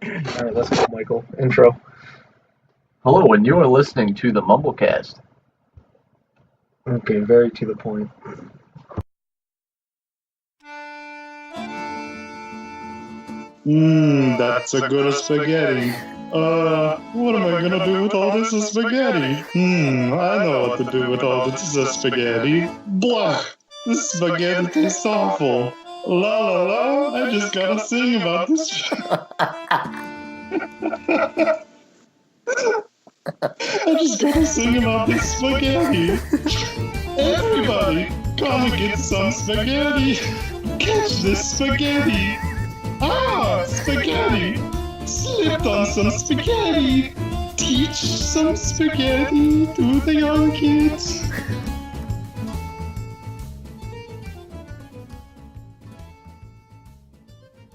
Alright, let's go, Michael. Intro. Hello, and you are listening to the Mumblecast. Okay, very to the point. That's a good spaghetti. What am I gonna do with all this spaghetti? I know what to do with all this spaghetti. Blah! This spaghetti tastes awful. La la la, I just gotta sing about this. I just gotta sing about this spaghetti. Everybody, come and get some spaghetti. Catch this spaghetti. Ah, spaghetti! Slipped on some spaghetti! Teach some spaghetti to the young kids!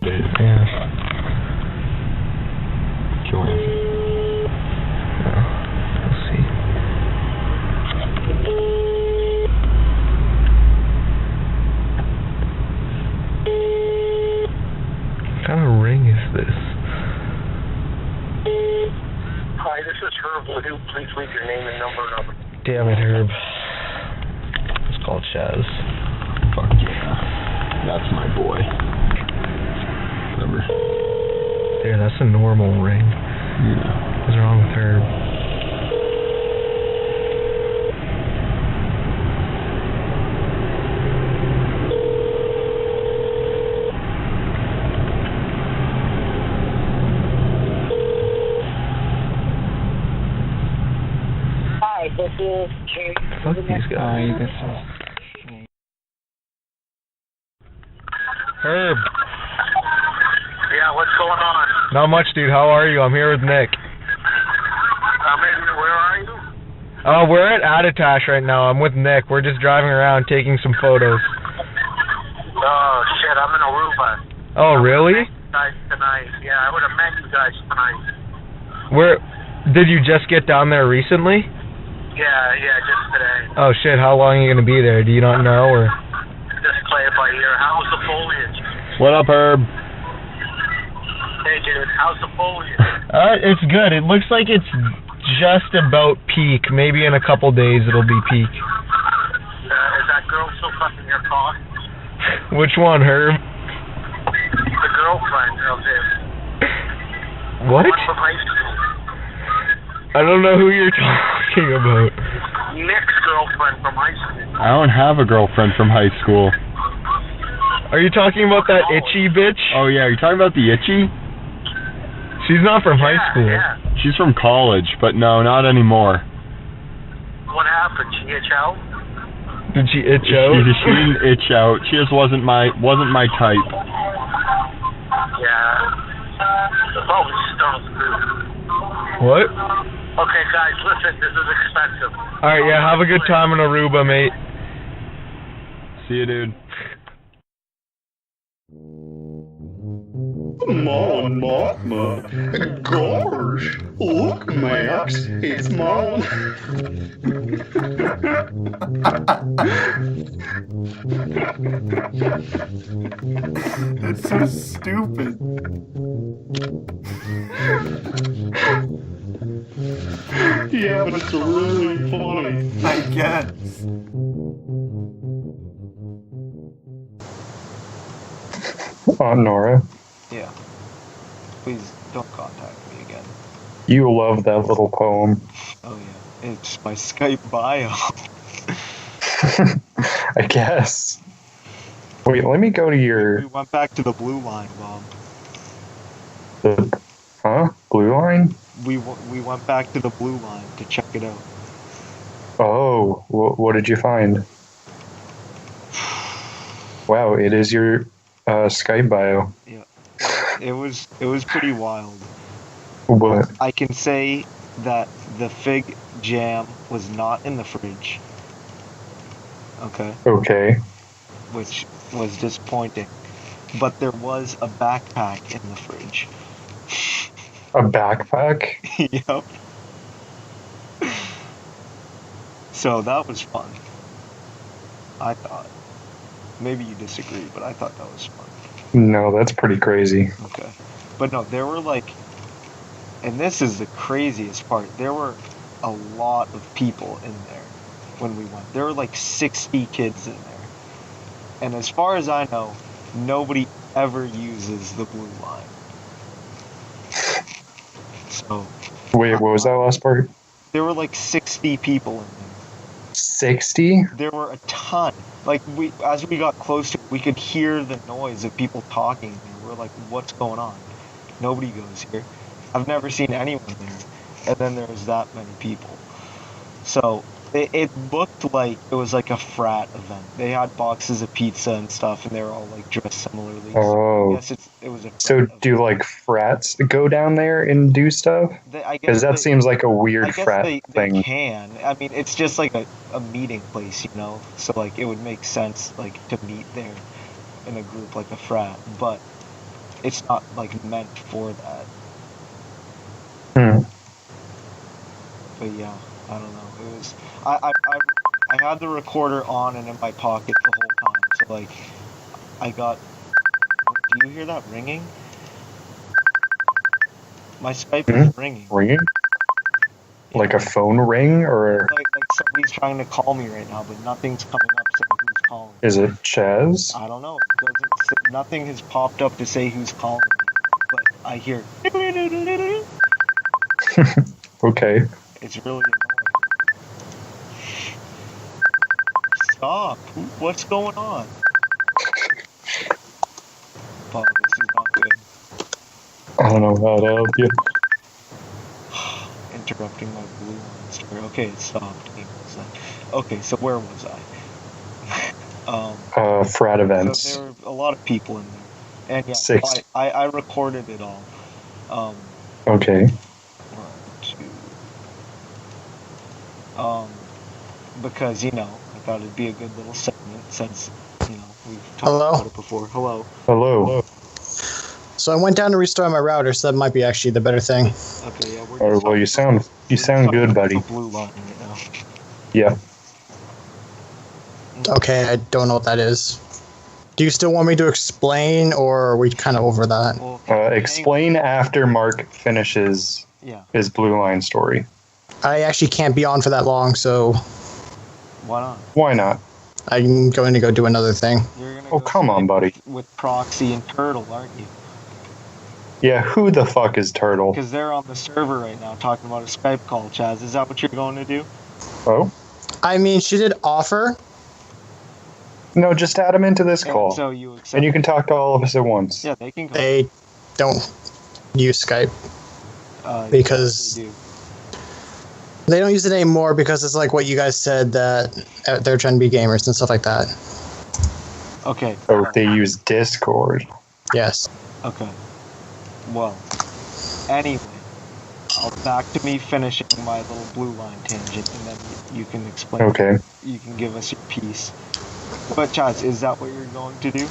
Yeah. Join. We'll see. What kind of ring is this? Hi, this is Herb Ledoux. Please leave your name and number. Damn it, Herb. It's called Chaz. Fuck yeah. That's my boy. Whatever. There, that's a normal ring. Yeah. What's wrong with Herb? Hi, this is Kate. Fuck these guys. Herb. Yeah, what's going on? Not much, dude. How are you? I'm here with Nick. Where are you? We're at Attitash right now. I'm with Nick. We're just driving around taking some photos. Oh, shit, I'm in Aruba. Oh, really? Guys tonight. Yeah, I would have met you guys tonight. Where did you just get down there recently? Yeah, just today. Oh shit, how long are you gonna be there? Do you not know or? Just play it by ear. How's the foliage? What up, Herb? Hey, dude, how's the foliage? It's good. It looks like it's just about peak. Maybe in a couple days it'll be peak. Is that girl still fucking your car? Which one, Herb? The girlfriend of his. What? One from high school. I don't know who you're talking about. Nick's girlfriend from high school. I don't have a girlfriend from high school. Are you talking about that itchy bitch? Oh yeah, you're talking about the itchy? She's not from high school. Yeah. She's from college, but no, not anymore. What happened? She itch out? Did she itch out? She didn't itch out. She just wasn't my type. Yeah. The phone stunk, dude. What? Okay, guys, listen, this is expensive. Alright, yeah, have a good time in Aruba, mate. See you, dude. Mama, gosh, look, Max, it's Mom. That's so stupid. Yeah, but it's really funny. I guess. Nora, Yeah. Please don't contact me again. you love that little poem. Oh yeah. It's my Skype bio. I guess. Wait, let me go to We your... went back to the blue line, Bob. Blue line? We went back to the blue line to check it out. Oh, what did you find? Wow, it is your Skype bio. Yeah. It was pretty wild. What? I can say that the fig jam was not in the fridge. Okay. Okay. Which was disappointing. But there was a backpack in the fridge. A backpack? Yep. So that was fun. I thought. Maybe you disagree, but I thought that was fun. No, that's pretty crazy. Okay. But no, there were like, and this is the craziest part, there were a lot of people in there when we went. There were like 60 kids in there. And as far as I know, nobody ever uses the blue line. So. Wait, what was that last part? There were like 60 people in there. 60? There were a ton. Like, as we got closer, we could hear the noise of people talking. And we're like, what's going on? Nobody goes here. I've never seen anyone there. And then there was that many people. So, it looked like it was like a frat event. They had boxes of pizza and stuff, and they were all like dressed similarly. Oh. So I guess it was a frat So event. do like frats go down there and do stuff? Because that seems like a weird frat they thing. can. I mean, it's just like a meeting place, you know? So, like, it would make sense, like, to meet there in a group like a frat. But it's not, like, meant for that. Hmm. But, yeah, I don't know. It was... I had the recorder on and in my pocket the whole time. So, like, I got... Do you hear that ringing? My Skype is ringing. Ringing? Like a phone ring, or Like somebody's trying to call me right now, but nothing's coming up saying who's calling. is it Chaz? I don't know. It doesn't say, nothing has popped up to say who's calling me, but I hear. Okay. It's really annoying. Stop! What's going on? Oh, this is not good. I don't know how to help you. Interrupting my blue line story. Okay, it stopped. Okay, so where was I? Frat events. So there were a lot of people in there. And yeah, Six. I recorded it all. Okay. 1, 2. Because, you know, I thought it'd be a good little segment since, you know, we've talked Hello? about it before. Hello. Hello. So I went down to restore my router, so that might be actually the better thing. Okay, yeah, we're Oh, well, you sound good, buddy. Blue line right now. Yeah. Okay, I don't know what that is. Do you still want me to explain, or are we kind of over that? Well, Explain after Mark finishes yeah. his blue line story. I actually can't be on for that long, so Why not? Why not? I'm going to go do another thing. You're gonna Oh, go come on, Skype buddy. with Proxy and Turtle, aren't you? Yeah, who the fuck is Turtle? Because they're on the server right now talking about a Skype call, Chaz. Is that what you're going to do? Oh? I mean, she did offer. No, just add him into this And call. so you accept. And you can talk to all of us at once. Yeah, they can go. They don't use Skype. Because- They do. They don't use it anymore because it's like what you guys said, that they're trying to be gamers and stuff like that. Okay. Oh, they use Discord. Yes. Okay. Well, anyway, back to me finishing my little blue line tangent, and then you can explain. Okay. You can give us your piece. But Chaz, is that what you're going to do?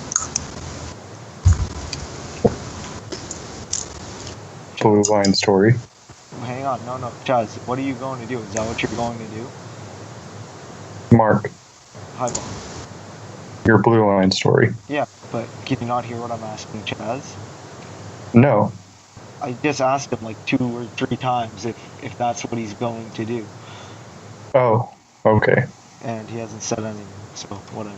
Blue line story. Hang on, no, Chaz, what are you going to do? Is that what you're going to do? Mark, Hi, Bob. your blue line story. Yeah, but can you not hear what I'm asking, Chaz? No. I just asked him like 2 or 3 times if that's what he's going to do, Oh, okay. and he hasn't said anything, so whatever.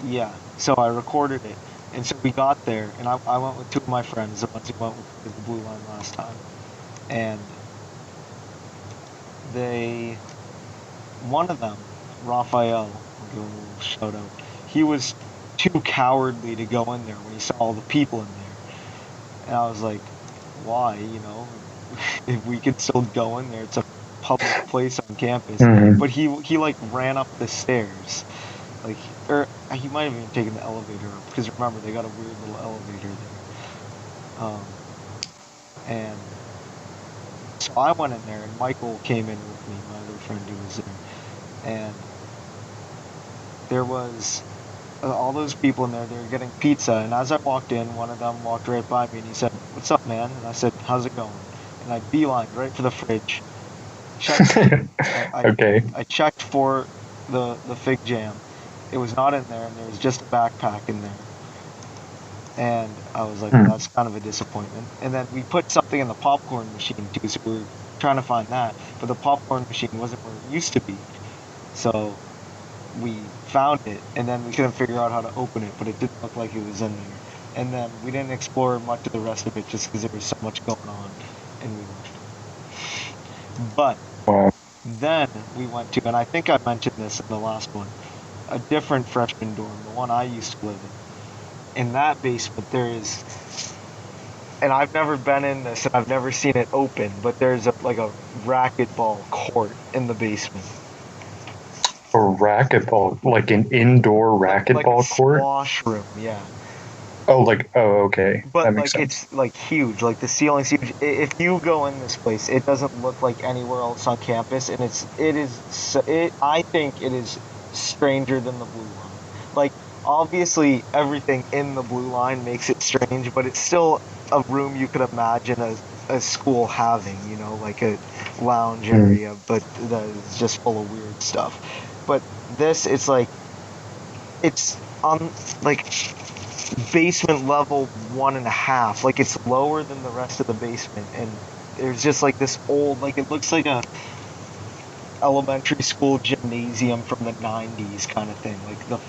Yeah, so I recorded it, and so we got there, and I went with 2 of my friends, the ones who went with the blue line last time, and one of them, Raphael, I'll give him a little shout out, he was too cowardly to go in there when he saw all the people in there. And I was like, why, you know, if we could still go in there, it's a public place on campus. Mhm. But he like ran up the stairs, like, or he might have even taken the elevator up, because remember, they got a weird little elevator there. And so I went in there, and Michael came in with me, my other friend who was there, and there was all those people in there, they were getting pizza, and as I walked in, one of them walked right by me, and he said, "What's up, man?" And I said, "How's it going?" And I beelined right for the fridge. Okay. I checked for the fig jam. It was not in there, and there was just a backpack in there. And I was like, well, that's kind of a disappointment. And then we put something in the popcorn machine too, so we were trying to find that. But the popcorn machine wasn't where it used to be. So we found it, and then we couldn't figure out how to open it, but it didn't look like it was in there. And then we didn't explore much of the rest of it just because there was so much going on, and we left. But then we went to, and I think I mentioned this in the last one, a different freshman dorm, the one I used to live in. In that basement, there is, and I've never been in this, and I've never seen it open, but there's a racquetball court in the basement. A racquetball, like an indoor racquetball court? Squash room, yeah. Oh, okay. But that makes sense. It's like huge, like the ceiling's huge. If you go in this place, it doesn't look like anywhere else on campus, and I think it is stranger than the blue line. Like, obviously everything in the blue line makes it strange, but it's still a room you could imagine a school having, you know, like a lounge area, but that is just full of weird stuff. But this, it's on like basement level 1.5, like it's lower than the rest of the basement, and there's just like this old, like it looks like a elementary school gymnasium from the 90s kind of thing, like the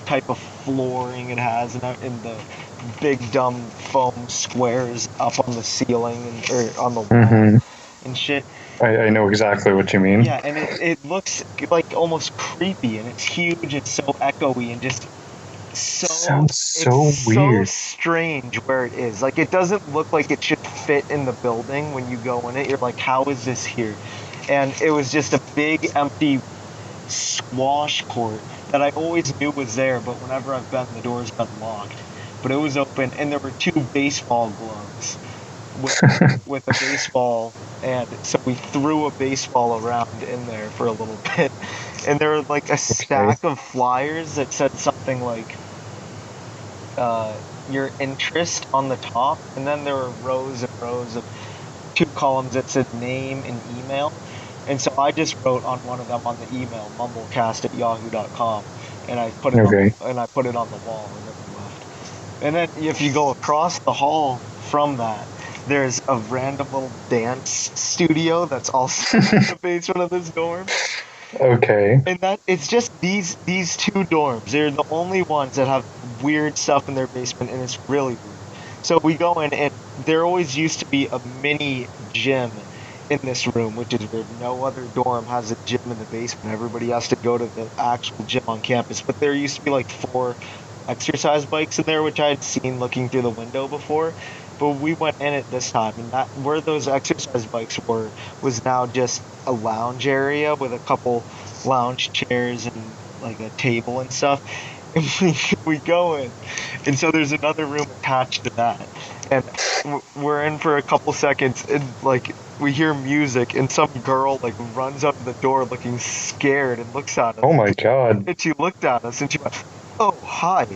type of flooring it has, and the big dumb foam squares up on the ceiling or on the wall and shit. I know exactly what you mean. Yeah, and it looks like almost creepy, and it's huge, it's so echoey, and just sounds so weird. So strange where it is. Like, it doesn't look like it should fit in the building when you go in it. You're like, how is this here? And it was just a big empty squash court that I always knew was there, but whenever I've been, the door's been locked. But it was open, and there were 2 baseball gloves with a baseball, and so we threw a baseball around in there for a little bit. And there was like a stack of flyers that said something like your interest on the top, and then there were rows and rows of 2 columns that said name and email. And so I just wrote on one of them on the email, mumblecast@yahoo.com, and I put it on the wall, and then we left. And then if you go across the hall from that, there's a random little dance studio that's also in the basement of this dorm. Okay. And it's just these 2 dorms. They're the only ones that have weird stuff in their basement, and it's really weird. So we go in, and there always used to be a mini gym in this room, which is weird. No other dorm has a gym in the basement. Everybody has to go to the actual gym on campus. But there used to be like 4 exercise bikes in there, which I had seen looking through the window before. But we went in it this time, and that where those exercise bikes were was now just a lounge area with a couple lounge chairs and like a table and stuff. And we go in, and so there's another room attached to that, and we're in for a couple seconds, and like we hear music, and some girl like runs out the door looking scared and looks at us. Oh my god! And she looked at us, and she went, "Oh, hi,"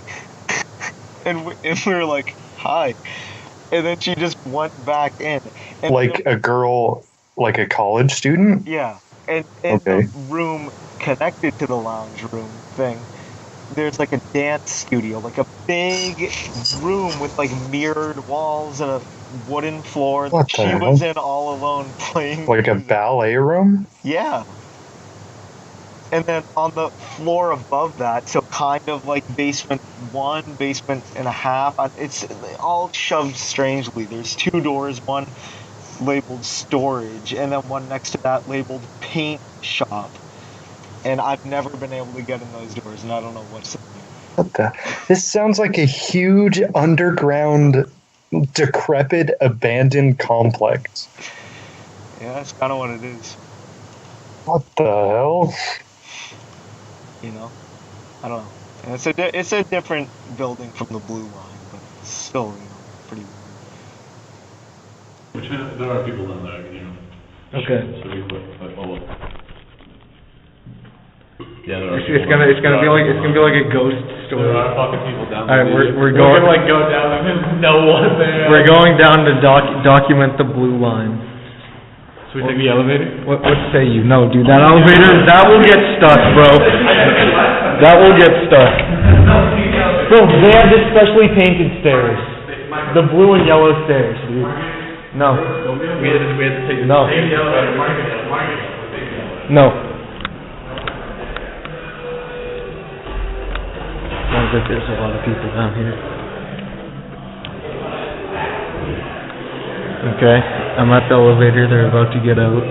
and we were like, "Hi." And then she just went back in. And like a girl, like a college student? Yeah. And in the room connected to the lounge room thing, there's like a dance studio, like a big room with like mirrored walls and a wooden floor that she was in all alone playing. Like a ballet room? Yeah. And then on the floor above that, so kind of like basement 1, basement and a half, it's all shoved strangely. There's 2 doors, one labeled storage, and then one next to that labeled paint shop. And I've never been able to get in those doors, and I don't know what's in there. What the? This sounds like a huge underground, decrepit, abandoned complex. Yeah, that's kind of what it is. What the hell? You know, I don't know. And it's a different building from the blue line, but it's still, you know, pretty weird. There are people down there, you know. Okay. So we quit, like, oh, yeah, it's gonna be like a ghost story. There are fucking people down there. All right, we're going. We're gonna like go down and there's no one there. We're going down to document the blue line. Should we take the elevator? What say you? No, dude, that elevator, that will get stuck, bro. That will get stuck. Bro, they have the specially painted stairs. The blue and yellow stairs, dude. No. We had to take No. the No. Sounds like there's a lot of people down here. Okay, I'm at the elevator. They're about to get out.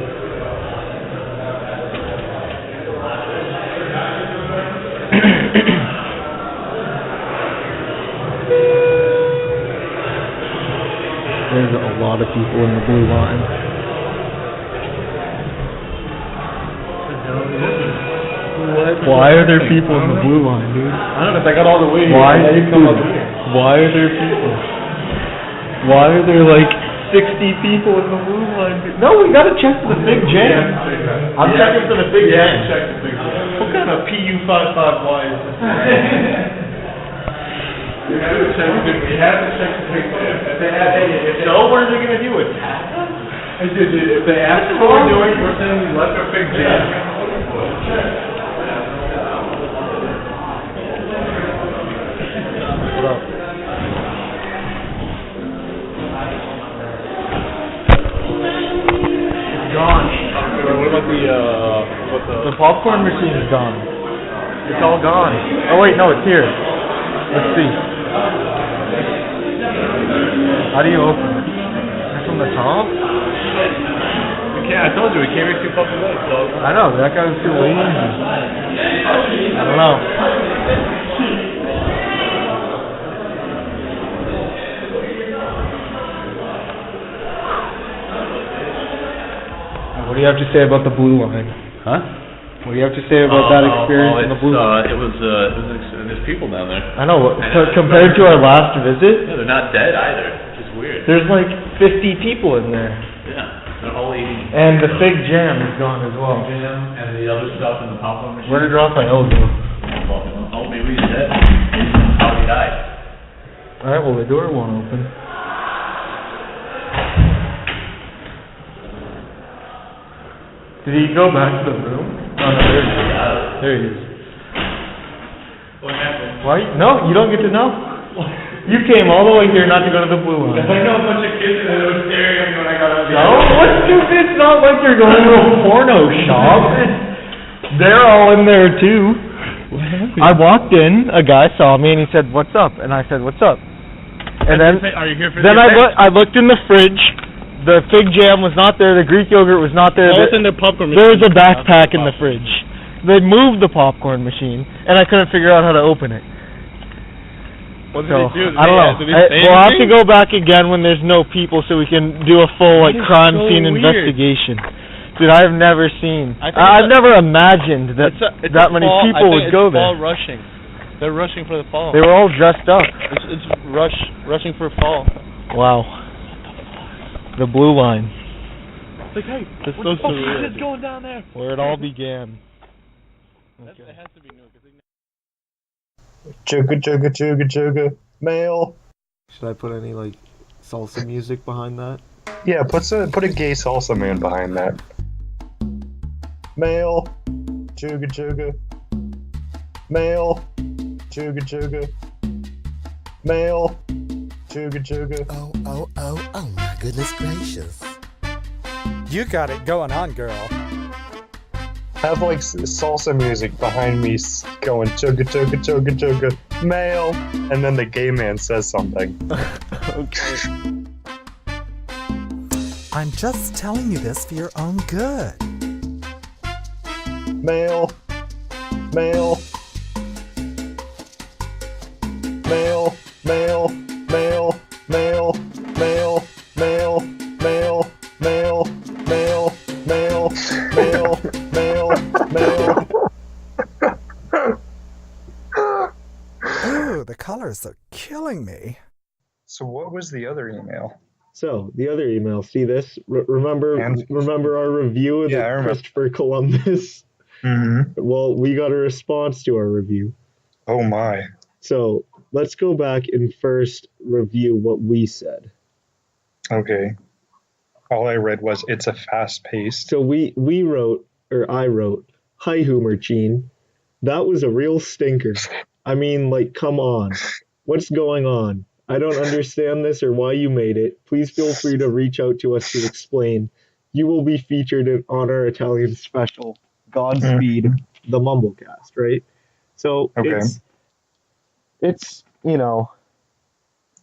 There's a lot of people in the blue line. Why are there people in the blue line, dude? I don't know if I got all the way here. Why? Now you come up here. Why are there people? Why are there like 60 people in the blue line? Dude? No, we gotta check for the big jam. I'm checking for the big jam. Check the big jam. What kind of PU55Y is this? We have to check the big jam. So what are they gonna do with it? If they ask us what we're doing, we're saying we left our big jam. What up? It's gone. What about The popcorn machine is gone. It's all gone. Oh wait, no, it's here. Let's see. How do you open it? From the top? We can't. I told you we can't make too fucking late, so. I know, that guy was too lazy. I don't know. What do you have to say about the blue line? Huh? What do you have to say about that experience in the blue line? There's people down there. I know, compared to our last visit, Yeah, they're not dead either. It's weird. there's like 50 people in there. Yeah, they're all eating. And the fig jam is gone as well. And the other stuff in the popcorn machine. Where did Raphael go? Oh, maybe he's dead. How he died. Alright, well the door won't open. Did he go back to the room? Oh no, there he is. There he is. What happened? Why? No, you don't get to know. You came all the way here not to go to the blue line. I know a bunch of kids and they were staring at me when I got out of the No, what's stupid? It's not like you're going to a porno shop. They're all in there too. I walked in, a guy saw me and he said, "What's up?" And I said, "What's up?" And then, Are you here for then I looked in the fridge. The fig jam was not there. The Greek yogurt was not there. What's in the popcorn machine? There was a backpack in the fridge. They moved the popcorn machine, and I couldn't figure out how to open it. What did So, they do? I don't know. We'll have to go back again when there's no people so we can do a full like crime scene investigation. Dude, I've never seen. I've never imagined that that many people would go there. Fall rushing. They're rushing for the fall. They were all dressed up. It's rushing for fall. Wow. The blue line. It's like, hey, This what the goes fuck to is going down there? where it all began. It has to be new. Chugga chugga chugga chugga. Mail. Should I put any like salsa music behind that? Yeah, put a gay salsa man behind that. Mail. Chugga chugga. Mail. Chugga chugga. Mail. Chugga chugga. Oh, my goodness gracious. You got it going on, girl. Have like salsa music behind me going chugga chugga chugga chugga. Mail. And then the gay man says something. Okay. I'm just telling you this for your own good. Mail. Mail. Mail. Mail. Mail. Mail. Mail. Mail. Mail. Mail. Mail. Mail. Mail. Mail. Mail. Ooh, the colors are killing me. So what was the other email? So the other email. See this? Remember our review of Yeah, I remember. Christopher Columbus? Mm-hmm. Well, we got a response to our review. Oh my. So let's go back and first review what we said. Okay. All I read was it's a fast paced. So I wrote, "Hi Hoomerchine, that was a real stinker. I mean, like, come on. What's going on? I don't understand this or why you made it. Please feel free to reach out to us to explain. You will be featured on our Italian special, Godspeed, the Mumblecast, right? So it's you know,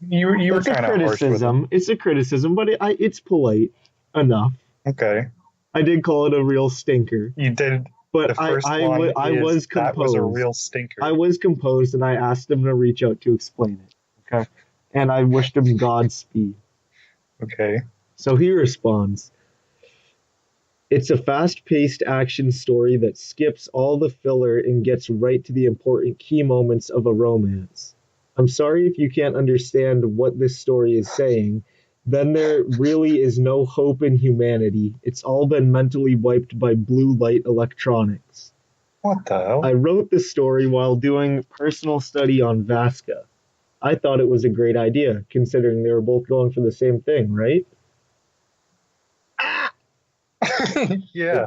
you were it's a kind of criticism. It's a criticism, but it's polite enough. Okay. I did call it a real stinker. You did. But the first line I was composed. That was a real stinker. I was composed, and I asked him to reach out to explain it. Okay. And I wished him Godspeed. Okay. So he responds, it's a fast-paced action story that skips all the filler and gets right to the important key moments of a romance. I'm sorry if you can't understand what this story is saying. Then there really is no hope in humanity. It's all been mentally wiped by blue light electronics. What the hell? I wrote this story while doing personal study on Vasca. I thought it was a great idea, considering they were both going for the same thing, right? Yeah.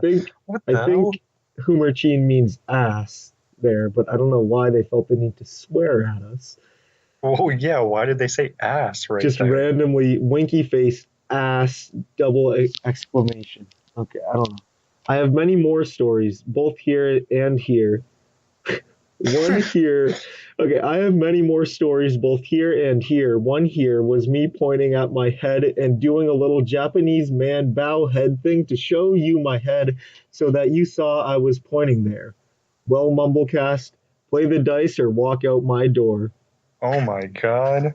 I think Humerchin means ass there, but I don't know why they felt the need to swear at us. Oh, yeah, why did they say ass right Just there? randomly, winky face, ass, double exclamation. Okay, I don't know. I have many more stories, both here and here. One here. Okay, I have many more stories, both here and here. One here was me pointing at my head and doing a little Japanese man bow head thing to show you my head so that you saw I was pointing there. Well, Mumblecast, play the dice or walk out my door. Oh my god.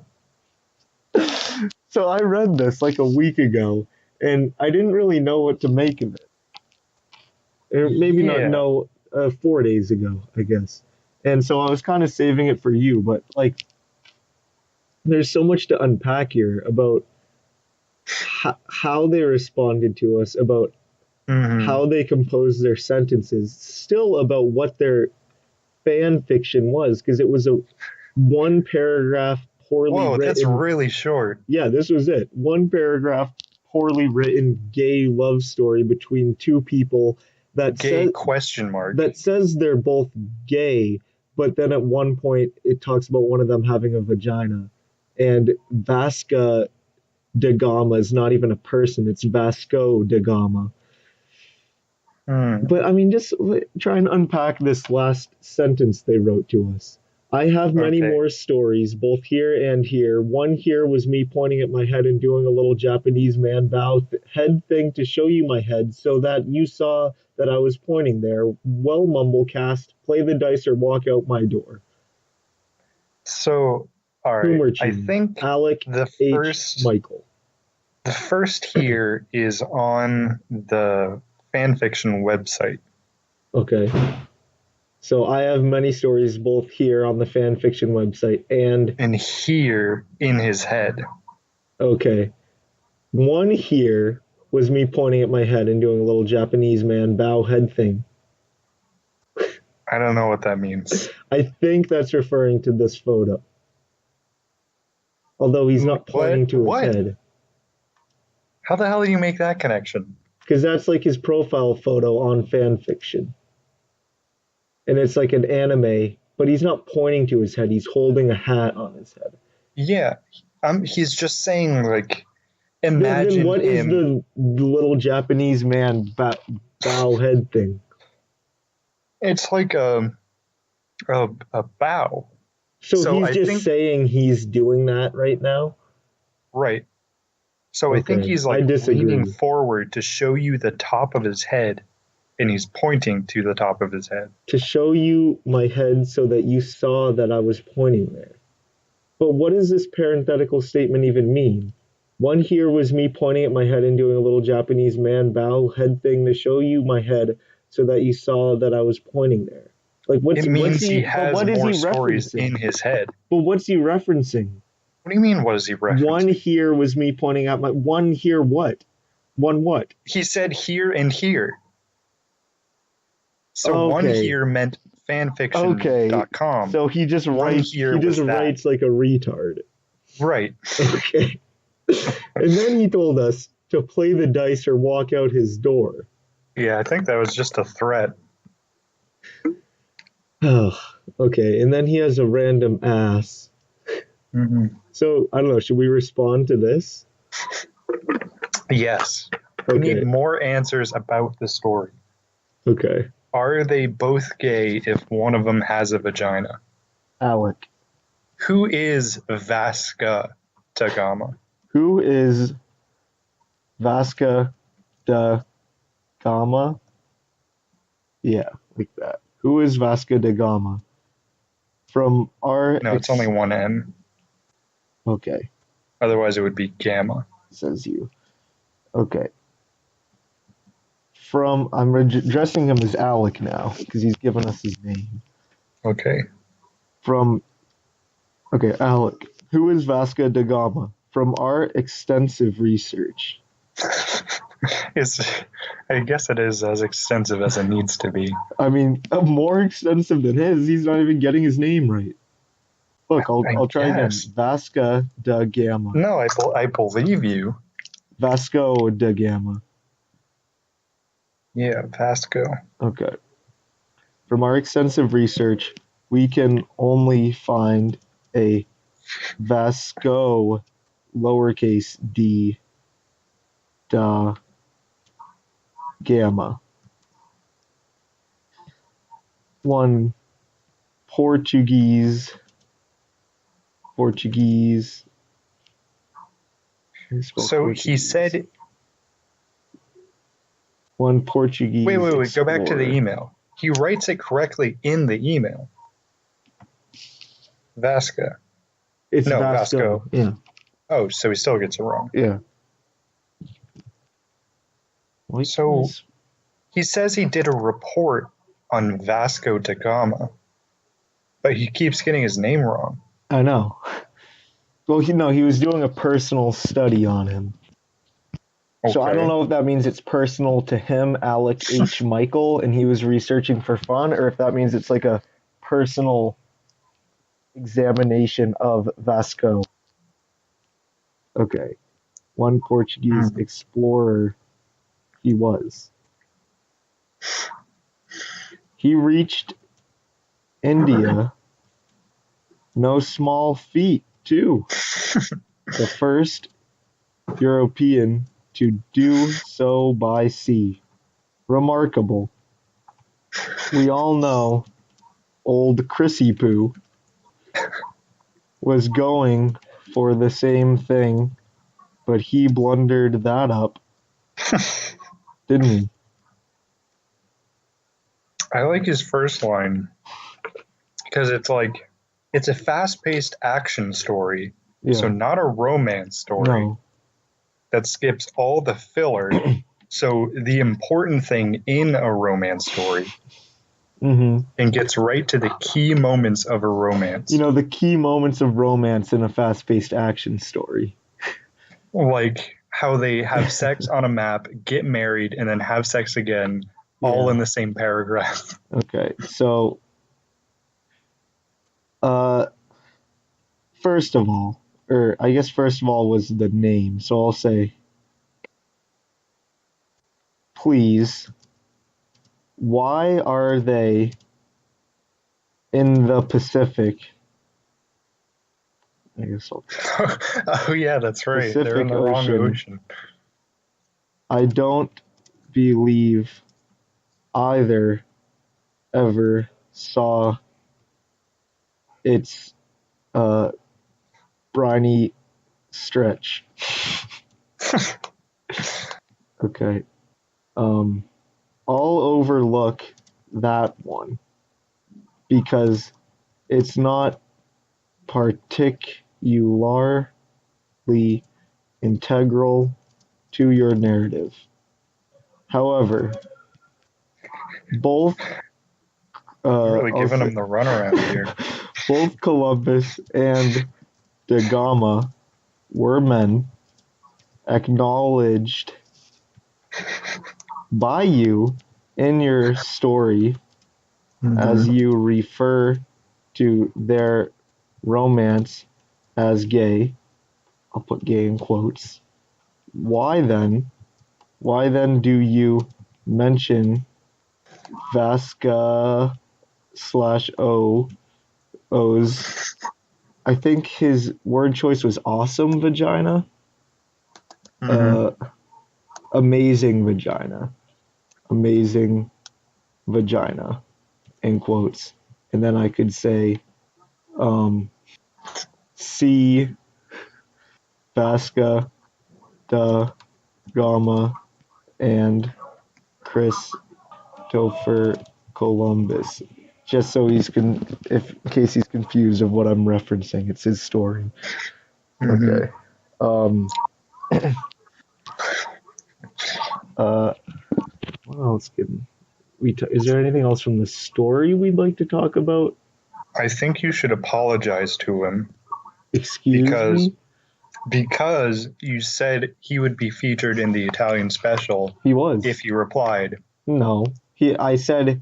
So I read this like a week ago, and I didn't really know what to make of it. Or maybe not know 4 days ago, I guess. And so I was kind of saving it for you, but like, there's so much to unpack here about how they responded to us, about how they composed their sentences, still about what their fan fiction was, because it was a one paragraph poorly written. Whoa, that's really short. Yeah, this was it. One paragraph poorly written gay love story between two people that that says they're both gay, but then at one point it talks about one of them having a vagina, and Vasca da Gama is not even a person, it's Vasco da Gama. But I mean, just try and unpack this last sentence they wrote to us. I have many more stories, both here and here. One here was me pointing at my head and doing a little Japanese man bow head thing to show you my head so that you saw that I was pointing there. Well, Mumblecast, play the dice or walk out my door. So, alright, I think Alec Michael. The first here is on the fanfiction website. Okay. So I have many stories both here on the fanfiction website and here in his head. Okay. One here was me pointing at my head and doing a little Japanese man bow head thing. I don't know what that means. I think that's referring to this photo. Although he's not pointing to his head. How the hell do you make that connection? Because that's like his profile photo on fanfiction. And it's like an anime, but he's not pointing to his head. He's holding a hat on his head. Yeah, he's just saying, like, imagine then what is him. the little Japanese man bow head thing? It's like a bow. So he's just saying he's doing that right now? Right. So I think he's like leaning forward to show you the top of his head. And he's pointing to the top of his head. To show you my head so that you saw that I was pointing there. But what does this parenthetical statement even mean? One here was me pointing at my head and doing a little Japanese man bow head thing to show you my head so that you saw that I was pointing there. Like it means he has more stories in his head. But what's he referencing? What do you mean, what is he referencing? One here was me pointing at my... One here what? One what? He said here and So one here meant fanfiction.com. So he just writes like a retard. Right. Okay. And then he told us to play the dice or walk out his door. Yeah, I think that was just a threat. Oh, Okay, and then he has a random ass. Mm-hmm. So, I don't know, should we respond to this? Yes. Okay. We need more answers about the story. Okay. Are they both gay if one of them has a vagina? Alec. Who is Vasca da Gama? Who is Vasca da Gama? Yeah, like that. Who is Vasca da Gama? From our... No, it's only one N. Okay. Otherwise it would be Gamma. Says you. Okay. I'm addressing him as Alec now, because he's given us his name. Okay. Okay, Alec. Who is Vasco da Gama? From our extensive research. I guess it is as extensive as it needs to be. I mean, more extensive than his. He's not even getting his name right. Look, I'll try again. Vasco da Gama. No, I believe you. Vasco da Gama. Yeah, Vasco. Okay. From our extensive research, we can only find a Vasco lowercase d da Gama. One Portuguese. So he said. One Portuguese. Wait. Go explorer. back to the email. He writes it correctly in the email. Vasca. It's no, Vasco. Yeah. Oh, so he still gets it wrong. Yeah. So he says he did a report on Vasco da Gama, but he keeps getting his name wrong. I know. Well, he was doing a personal study on him. Okay. So I don't know if that means it's personal to him, Alec H. Michael, and he was researching for fun, or if that means it's like a personal examination of Vasco. Okay. One Portuguese explorer he was. He reached India. No small feat, too. The first European to do so by sea. Remarkable. We all know old Chrissy Poo was going for the same thing, but he blundered that up. Didn't he? I like his first line because it's a fast-paced action story, so not a romance story. No. That skips all the filler. So the important thing in a romance story and gets right to the key moments of a romance. The key moments of romance in a fast-paced action story. Like how they have sex on a map, get married, and then have sex again, all in the same paragraph. Okay, so first of all was the name. So I'll say, please, why are they in the Pacific? I guess I'll... Oh yeah, that's right. Pacific They're in the wrong ocean. I don't believe either ever saw its briny stretch. Okay. I'll overlook that one because it's not particularly integral to your narrative. However, both really giving them the runaround here. Both Columbus and da Gama were men acknowledged by you in your story as you refer to their romance as gay. I'll put gay in quotes. Why then do you mention Vasca /O O's. I think his word choice was awesome vagina. Amazing vagina. Amazing vagina. In quotes. And then I could say, C. Vasca. Da. Gama. And Christopher Columbus. Just so in case he's confused of what I'm referencing, it's his story. Okay. What else can is there anything else from the story we'd like to talk about? I think you should apologize to him. Excuse me? Because you said he would be featured in the Italian special. He was. If you replied. No. I said,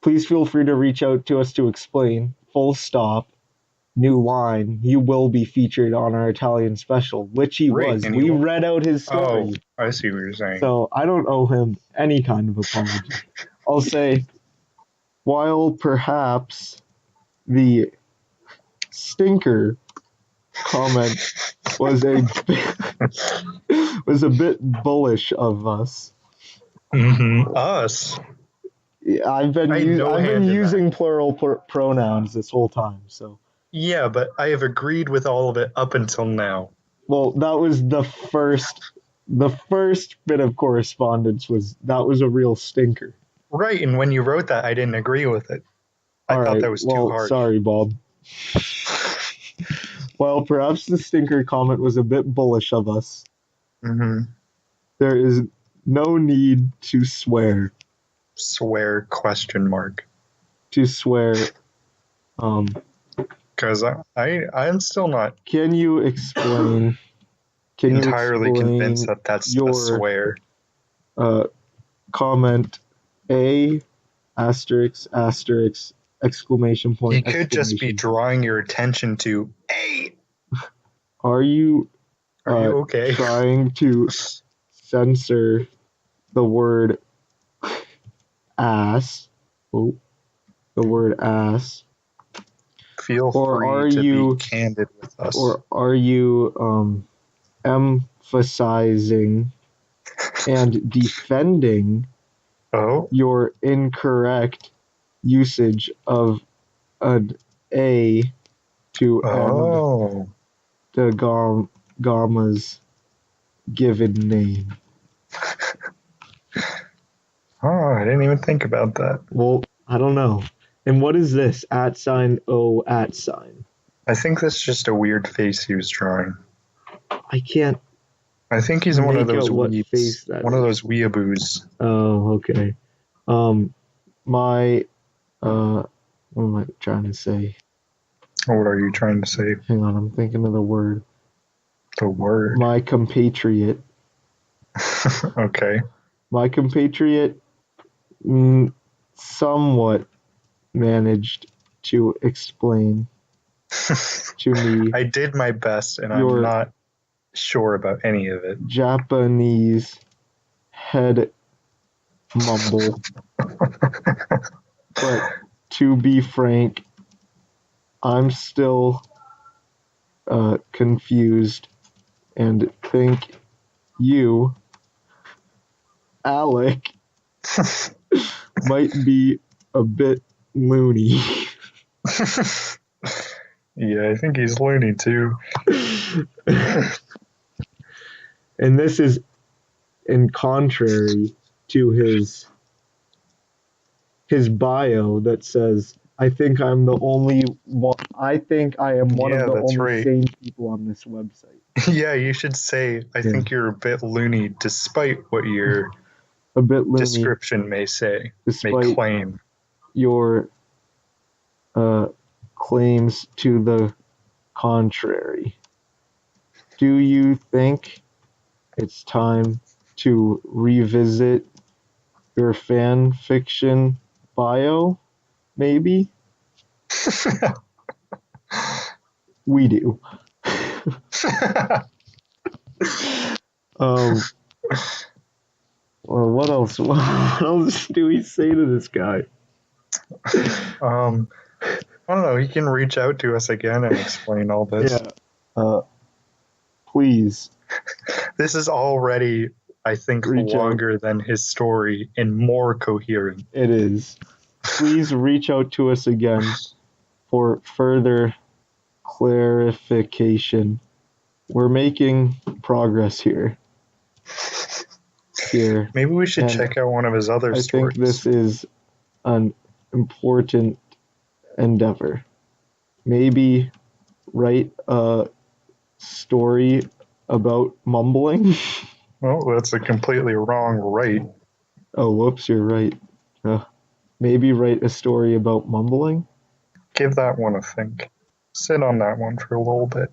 please feel free to reach out to us to explain. Full stop. New line. You will be featured on our Italian special, which he was. We read out his story. Oh, I see what you're saying. So I don't owe him any kind of apology. I'll say, while perhaps the stinker comment was a bit bullish of us. Us. I've been using plural pronouns this whole time, so. Yeah, but I have agreed with all of it up until now. Well, that was the first bit of correspondence that was a real stinker. Right, and when you wrote that, I didn't agree with it. I thought that was too hard. Sorry, Bob. Well, perhaps the stinker comment was a bit bullish of us. There is no need to swear. Swear, question mark. To swear, because I'm still not. Can you explain? Entirely convinced that that's a swear. Comment A asterisk exclamation point. He could just be drawing your attention to A. Are you okay? Trying to censor the word ass? Oh, the word ass. Feel free to be candid with us. Or are you emphasizing and defending your incorrect usage of an A to end the Gama's given name? I didn't even think about that. Well, I don't know. And what is this? @ O @? I think that's just a weird face he was drawing. I can't. I think he's one of those one of those weeaboos. Oh, okay. What am I trying to say? What are you trying to say? Hang on, I'm thinking of the word. The word? My compatriot. Okay. My compatriot somewhat managed to explain to me. I did my best, and I'm not sure about any of it. Japanese head mumble. But to be frank, I'm still confused and think you, Alec, might be a bit loony. Yeah, I think he's loony too. And this is in contrary to his bio that says, I think I'm the only one. I think I am one of the only sane people on this website. Yeah, you should say, I think you're a bit loony, despite what your description may say, may claim. Your claims to the contrary. Do you think it's time to revisit your fan fiction bio? Maybe? We do. Well, what else? What else do we say to this guy? I don't know. He can reach out to us again and explain all this. Yeah. Please. This is already, I think, longer than his story and more coherent. It is. Please reach out to us again for further clarification. We're making progress here. Maybe we should check out one of his other stories. I think this is an important endeavor. Maybe write a story about mumbling. Oh, that's a completely wrong right. Oh, whoops, you're right. Maybe write a story about mumbling. Give that one a think. Sit on that one for a little bit.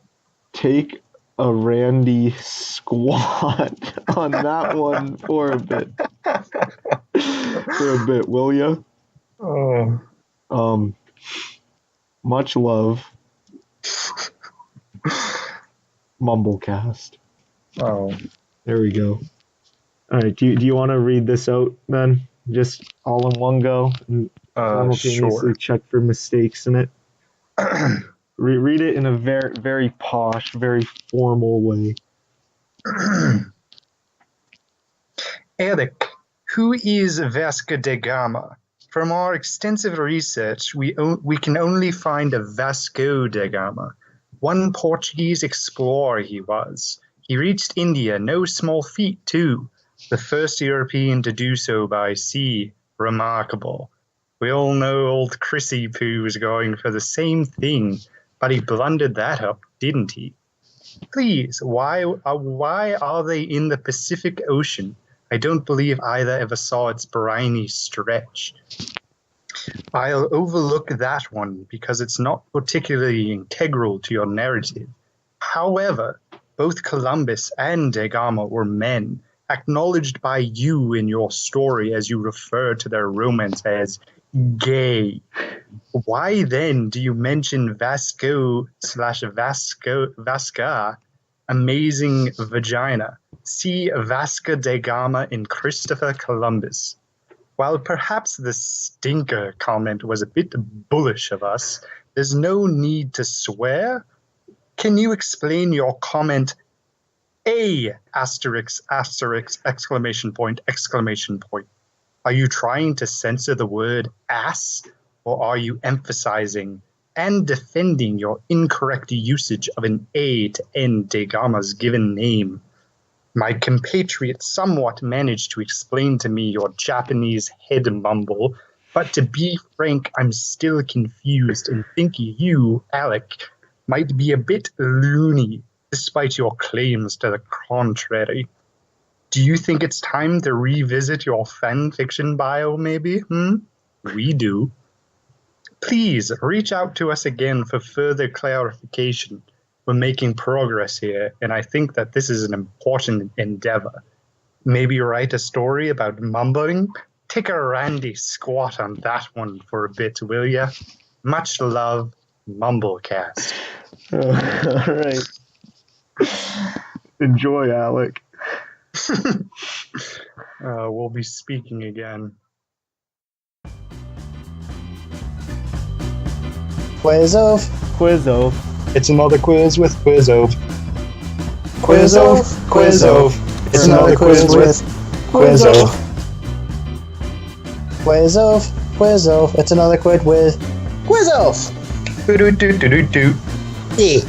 Take a Randy squat on that one for a bit. Will ya? Oh. Much love. Mumblecast. Oh. There we go. All right, do you want to read this out then? Just all in one go? And simultaneously check for mistakes in it? Read it in a very, very posh, very formal way. Eric, who is Vasco da Gama? From our extensive research, we can only find a Vasco da Gama. One Portuguese explorer he was. He reached India, no small feat too. The first European to do so by sea. Remarkable. We all know old Chrissy Poo was going for the same thing, but he blundered that up, didn't he? Please, why are they in the Pacific Ocean? I don't believe either ever saw its briny stretch. I'll overlook that one because it's not particularly integral to your narrative. However, both Columbus and da Gama were men, acknowledged by you in your story as you refer to their romance as gay. Why then do you mention Vasca, amazing vagina? See Vasco da Gama in Christopher Columbus. While perhaps the stinker comment was a bit bullish of us, there's no need to swear. Can you explain your comment? A asterisk, asterisk, exclamation point, exclamation point. Are you trying to censor the word ass, or are you emphasizing and defending your incorrect usage of an A to end da Gama's given name? My compatriot somewhat managed to explain to me your Japanese head mumble, but to be frank, I'm still confused and think you, Alec, might be a bit loony, despite your claims to the contrary. Do you think it's time to revisit your fan fiction bio, maybe? We do. Please reach out to us again for further clarification. We're making progress here, and I think that this is an important endeavor. Maybe write a story about mumbling? Take a Randy squat on that one for a bit, will ya? Much love, Mumblecast. All right. Enjoy, Alec. We'll be speaking again. Quiz-o. It's another quiz with Quiz-o. Quiz-o. It's another quiz with Quiz-o. Quiz-o. It's another quiz with Quiz-o. Do-do-do-do-do-do. Yeah.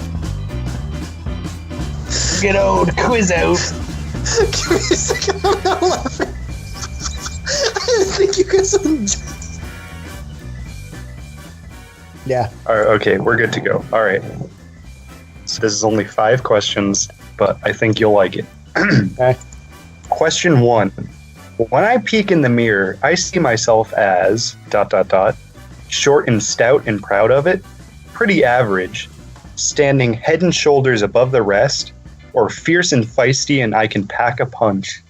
Good old Quiz-o. Give me a second, I'm not laughing. I didn't think you guys would enjoy this. Yeah. All right, okay, we're good to go. All right. So this is only 5 questions, but I think you'll like it. Okay. Question 1. When I peek in the mirror, I see myself as ... short and stout and proud of it, pretty average, standing head and shoulders above the rest, or fierce and feisty and I can pack a punch.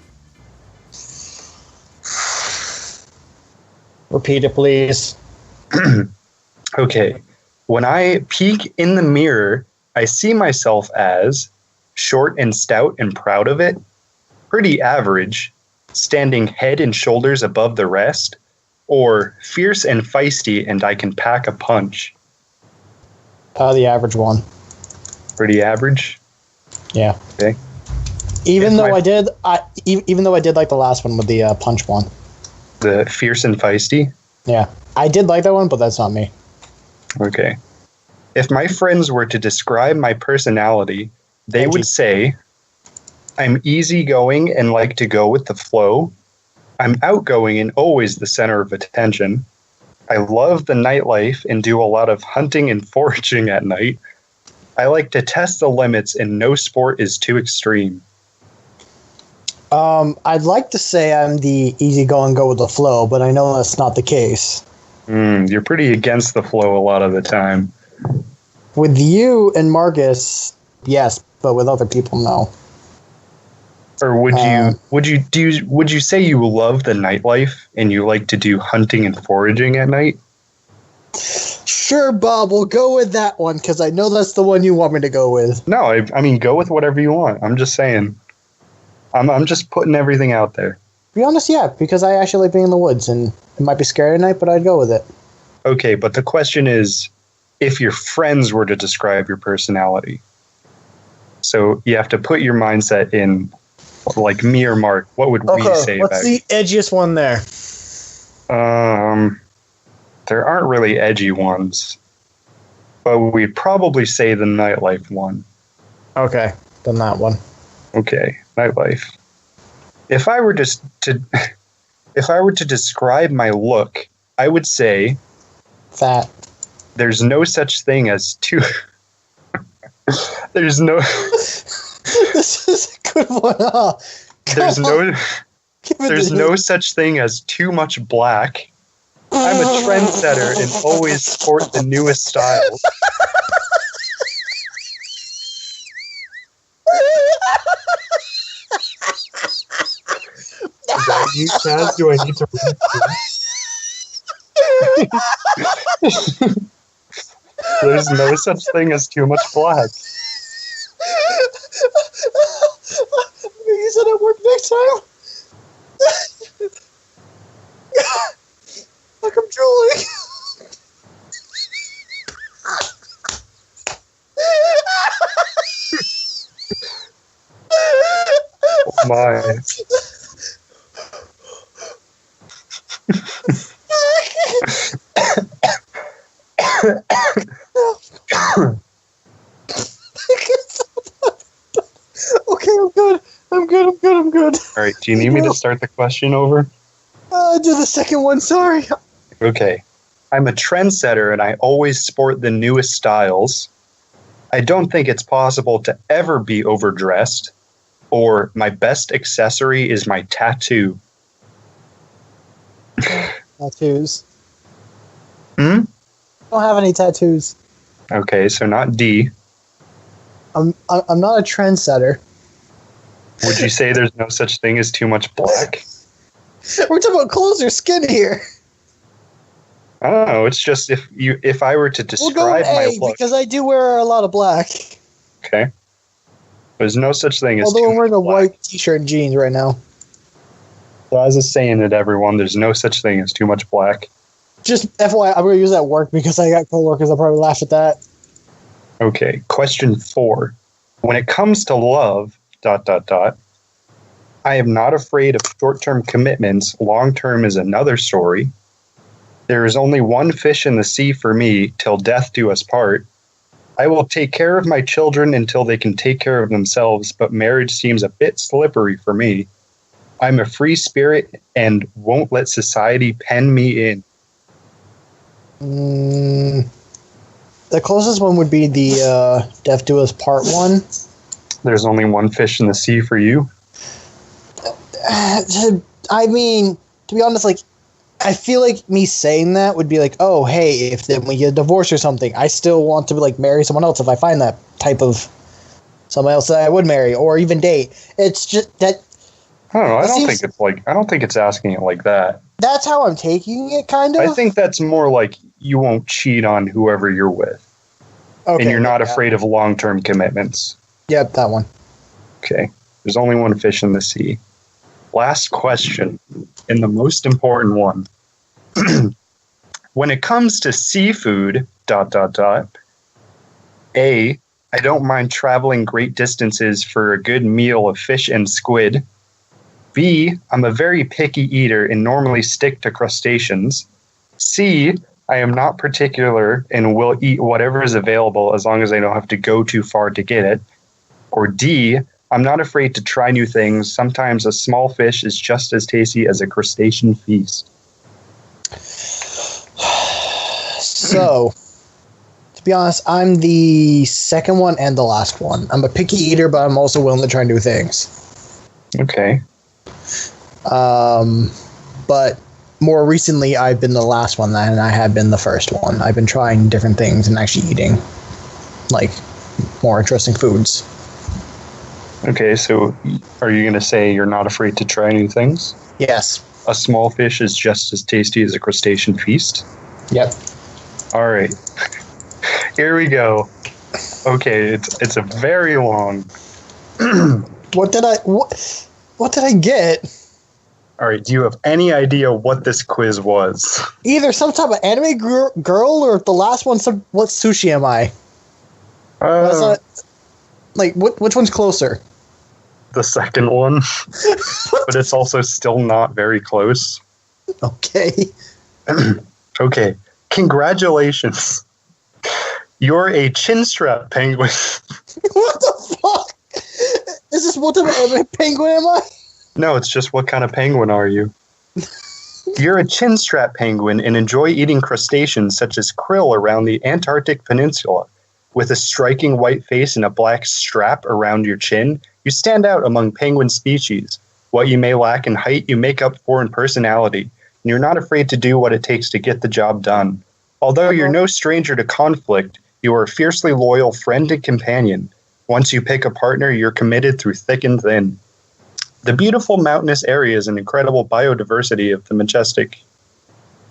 Repeat it, please. Okay. When I peek in the mirror, I see myself as short and stout and proud of it, pretty average, standing head and shoulders above the rest, or fierce and feisty and I can pack a punch. The average one. Pretty average. Yeah. Okay. Even though I did like the last one with the punch one. The fierce and feisty. Yeah, I did like that one, but that's not me. Okay. If my friends were to describe my personality, they would say, I'm easygoing and like to go with the flow. I'm outgoing and always the center of attention. I love the nightlife and do a lot of hunting and foraging at night. I like to test the limits and no sport is too extreme. I'd like to say I'm the easygoing, go with the flow, but I know that's not the case. You're pretty against the flow a lot of the time. With you and Marcus, yes, but with other people, no. Or would you say you love the nightlife and you like to do hunting and foraging at night? Sure, Bob, we'll go with that one because I know that's the one you want me to go with. No, I mean go with whatever you want. I'm just saying. I'm just putting everything out there. To be honest, yeah, because I actually like being in the woods and it might be scary at night, but I'd go with it. Okay, but the question is, if your friends were to describe your personality. So you have to put your mindset in, like me or Mark, what would we say what's about the edgiest one there? There aren't really edgy ones, but we'd probably say the nightlife one. Okay, then that one. Okay, nightlife. If I were to describe my look, I would say fat. There's no such thing as too. There's no. This is a good one. Huh? There's no such thing as too much black. I'm a trendsetter and always sport the newest styles. Is that you, Chaz? Do I need to read it? There's no such thing as too much black. You said at work next time? Look, I'm drooling. Oh my. Okay, I'm good. All right, do you need me to start the question over? Do the second one, sorry. Okay. I'm a trendsetter and I always sport the newest styles. I don't think it's possible to ever be overdressed. Or my best accessory is my tattoo. Tattoos. Hmm? I don't have any tattoos. Okay, so not D. I'm not a trendsetter. Would you say there's no such thing as too much black? We're talking about clothes or skin here. I don't know. It's just if I were to describe we'll go with my A, look, because I do wear a lot of black. Okay. There's no such thing as. Although I'm wearing a white t-shirt and jeans right now. So I was just saying it, everyone. There's no such thing as too much black. Just FYI, I'm going to use that at work because I got coworkers. I'll probably laugh at that. Okay. Question 4. When it comes to love, ... I am not afraid of short-term commitments. Long-term is another story. There is only one fish in the sea for me, till death do us part. I will take care of my children until they can take care of themselves, but marriage seems a bit slippery for me. I'm a free spirit and won't let society pen me in. The closest one would be the Death Do Us Part 1. There's only one fish in the sea for you? I mean, to be honest, like, I feel like me saying that would be like, oh, hey, if then we get a divorce or something, I still want to like marry someone else if I find that type of someone else that I would marry or even date. It's just that. I don't know. I don't think it's asking it like that. That's how I'm taking it, kind of. I think that's more like you won't cheat on whoever you're with, and you're not afraid of long-term commitments. Yep, that one. Okay. There's only one fish in the sea. Last question, and the most important one. When it comes to seafood, ... A, I don't mind traveling great distances for a good meal of fish and squid. B, I'm a very picky eater and normally stick to crustaceans. C, I am not particular and will eat whatever is available as long as I don't have to go too far to get it. Or D, I'm not afraid to try new things. Sometimes a small fish is just as tasty as a crustacean feast. So, to be honest, I'm the second one and the last one. I'm a picky eater, but I'm also willing to try new things. Okay. But more recently, I've been the last one, and I have been the first one. I've been trying different things and actually eating, like, more interesting foods. Okay, so are you going to say you're not afraid to try new things? Yes. A small fish is just as tasty as a crustacean feast? Yep. All right. Here we go. Okay, it's a very long. What did I get? All right, do you have any idea what this quiz was? Either some type of anime girl, or the last one, what sushi am I? Which one's closer? The second one. But it's also still not very close. Okay. Okay. Congratulations. You're a chinstrap penguin. What the fuck? Is this what type of penguin am I? No, it's just what kind of penguin are you? You're a chinstrap penguin and enjoy eating crustaceans such as krill around the Antarctic Peninsula. With a striking white face and a black strap around your chin, you stand out among penguin species. What you may lack in height, you make up for in personality, and you're not afraid to do what it takes to get the job done. Although you're no stranger to conflict, you are a fiercely loyal friend and companion. Once you pick a partner, you're committed through thick and thin. The beautiful mountainous areas and incredible biodiversity of the majestic...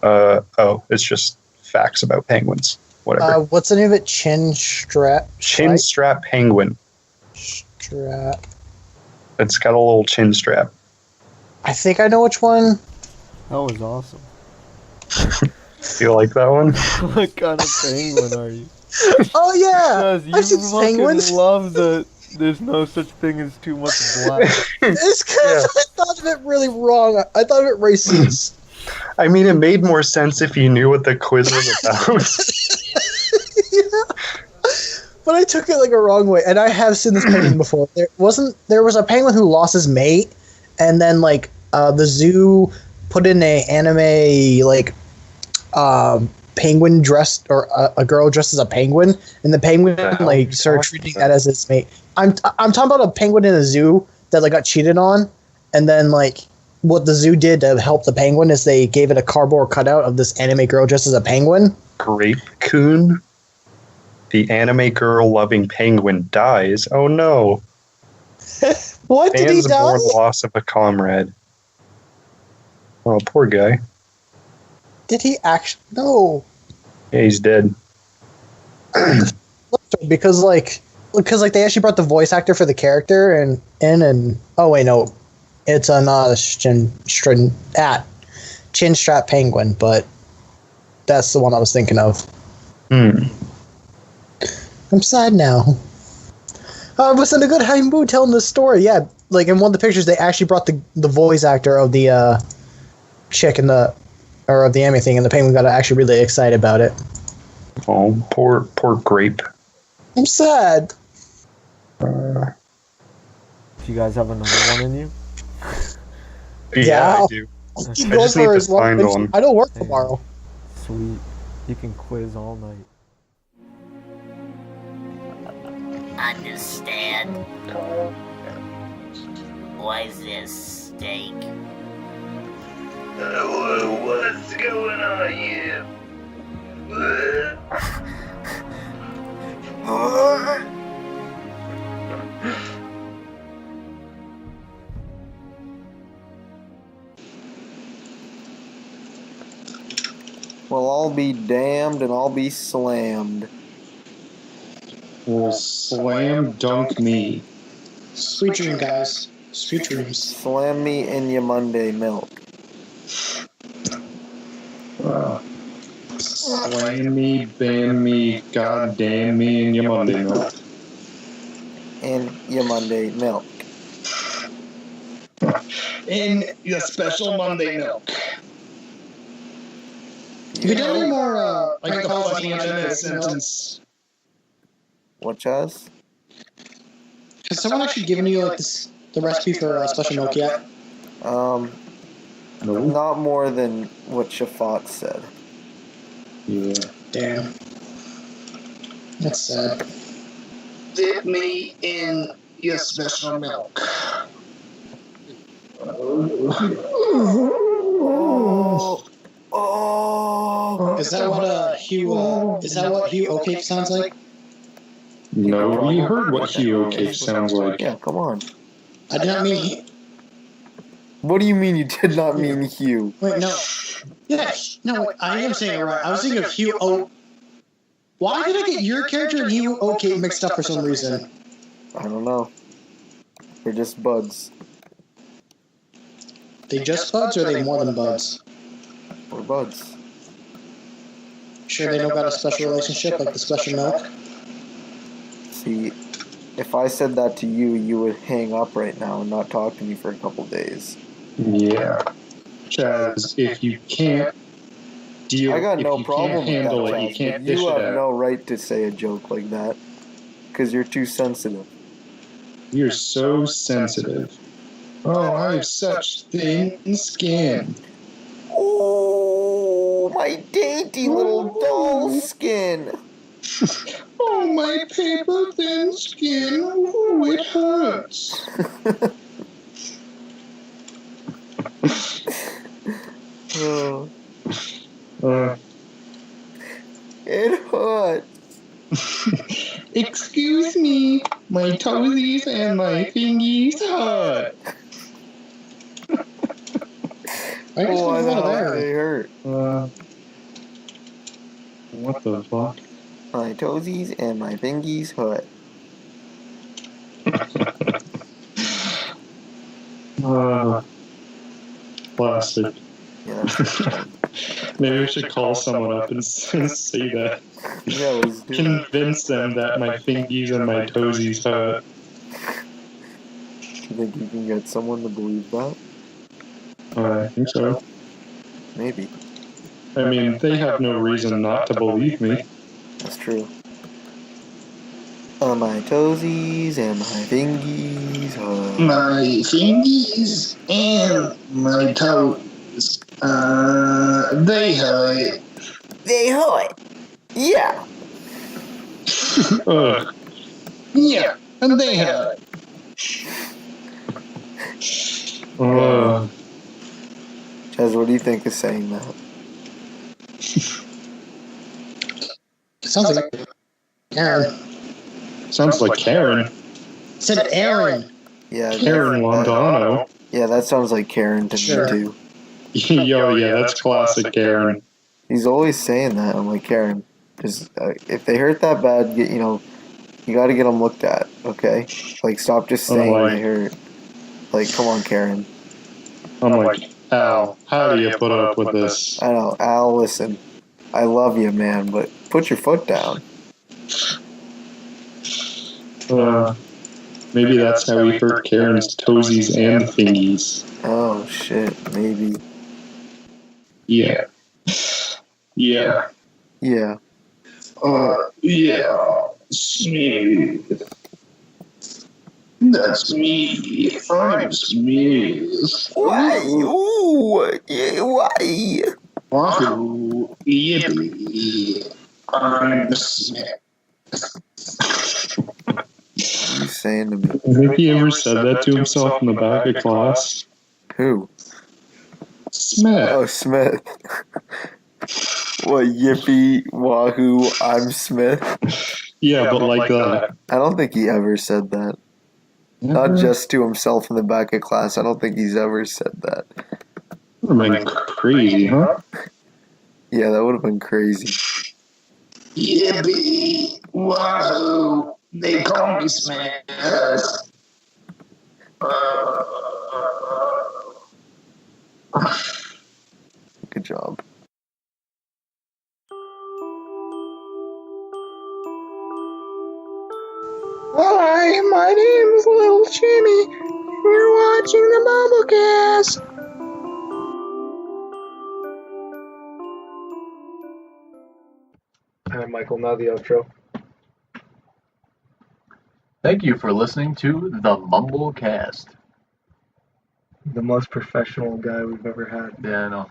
it's just facts about penguins. Whatever. What's the name of it? Chinstrap? Chinstrap penguin. Strap. It's got a little chin strap. I think I know which one. That was awesome. You like that one? What kind of penguin are you? Oh yeah! You fucking love that there's no such thing as too much black. It's because I thought of it really wrong. I thought of it racist. I mean, it made more sense if you knew what the quiz was about. But I took it like a wrong way, and I have seen this penguin before. There was a penguin who lost his mate, and then the zoo put in a anime penguin dressed, or a girl dressed as a penguin, and the penguin started treating that as his mate. I'm talking about a penguin in a zoo that got cheated on, and then what the zoo did to help the penguin is they gave it a cardboard cutout of this anime girl dressed as a penguin. Grape Coon? The anime girl loving penguin dies. Oh no. What? Did he die? Mourn loss of a comrade. Oh, poor guy. Did he actually? No. Yeah, he's dead. Because they actually brought the voice actor for the character and oh wait, no. It's not a chinstrap penguin, but that's the one I was thinking of. I'm sad now. I was in a good high mood telling this story. Yeah, in one of the pictures, they actually brought the voice actor of the chick of the anime thing, and the penguin got actually really excited about it. Oh, poor Grape. I'm sad. Do you guys have another one in you? Yeah, I do. I just need to find one. I don't work tomorrow. Sweet. You can quiz all night. Understand? What is this, steak? What's going on here? Well, I'll be damned and I'll be slammed. Well, slam dunk me. Sweet dream, guys. Sweet dreams. Slam me in your Monday milk. Slam me, ban me, goddamn me, and your Monday milk. And your Monday milk. In your special Monday milk. Have you done any more, Like the funny end of this sentence. What, Chaz? Has someone actually given you like the recipe for special milk yet? No. Not more than what Shafat said. Yeah. Damn. That's sad. Dip me in your special milk. Oh. Is that what Hugh? Is that what Hugh O'Cake sounds like? No, you heard what Hugh O'Cake sounds like. Yeah, come on. I did not mean. What do you mean you did not mean Hugh? Wait, no. Yeah, no, I am saying it right. I was thinking of Hugh O. Why did I get your character and Hugh O'Cake mixed up for some reason? I don't know. They're just buds. They just buds, or are they more than buds? We're buds. Sure, they know about a special relationship, like the special milk. See, if I said that to you, you would hang up right now and not talk to me for a couple days. Yeah. Chaz, if you can't deal, I got if no you problem can't handle with that, it, you Chaz, can't but dish you it have out. no right to say a joke like that. Because you're too sensitive. You're so sensitive. Oh, I have such thin skin. Oh, my dainty little doll skin. Oh, my paper thin skin. Oh, it hurts. Oh, It hurts. Excuse me, my toesies and my fingies hurt. I guess Why there's the one hell there. do they hurt? What the fuck? My toesies and my fingies hurt. Plastic. Yeah. Maybe we should call someone up and say that. Yeah, let's do Convince them that my fingies and my toesies hurt. You think you can get someone to believe that? I think so. Maybe. I mean, they have no reason not to believe me. That's true. My toesies and my fingies hurt. My fingies and my toes. They hurt. They hurt. Yeah. Yeah, and they hurt. Chaz, what do you think of saying that? Sounds like Aaron. Sounds like Karen. Said Aaron. Yeah. Karen Londano. Yeah, that sounds like Karen to Sure. me too. Yo, yeah, that's classic Karen. He's always saying that. I'm like, Karen, just if they hurt that bad, you got to get them looked at, okay? Like, stop just saying they hurt. Like, come on, Karen. I'm like, Al, how do you put up with this? I know, Al. Listen, I love you, man, but put your foot down. Maybe that's how we hurt Karen's toesies and thingies. Oh shit, maybe. Yeah. Yeah. Yeah. Yeah. Smooth. That's me. I'm smooth. Why? Ooh, yeah, why? Wahoo. Yippee. I'm smooth. What are you saying to me? I think he ever said that to himself in the back of class. Who? Smith. Oh, Smith. What, yippee, wahoo, I'm Smith? Yeah, but like that. I don't think he ever said that. Not just to himself in the back of class. I don't think he's ever said that. That would have been crazy, huh? Yeah, that would have been crazy. Yippee! Wahoo! They call me Smith. Good job. the Mumblecast. Alright, Michael, now the outro. Thank you for listening to the Mumblecast. The most professional guy we've ever had. Yeah, I know.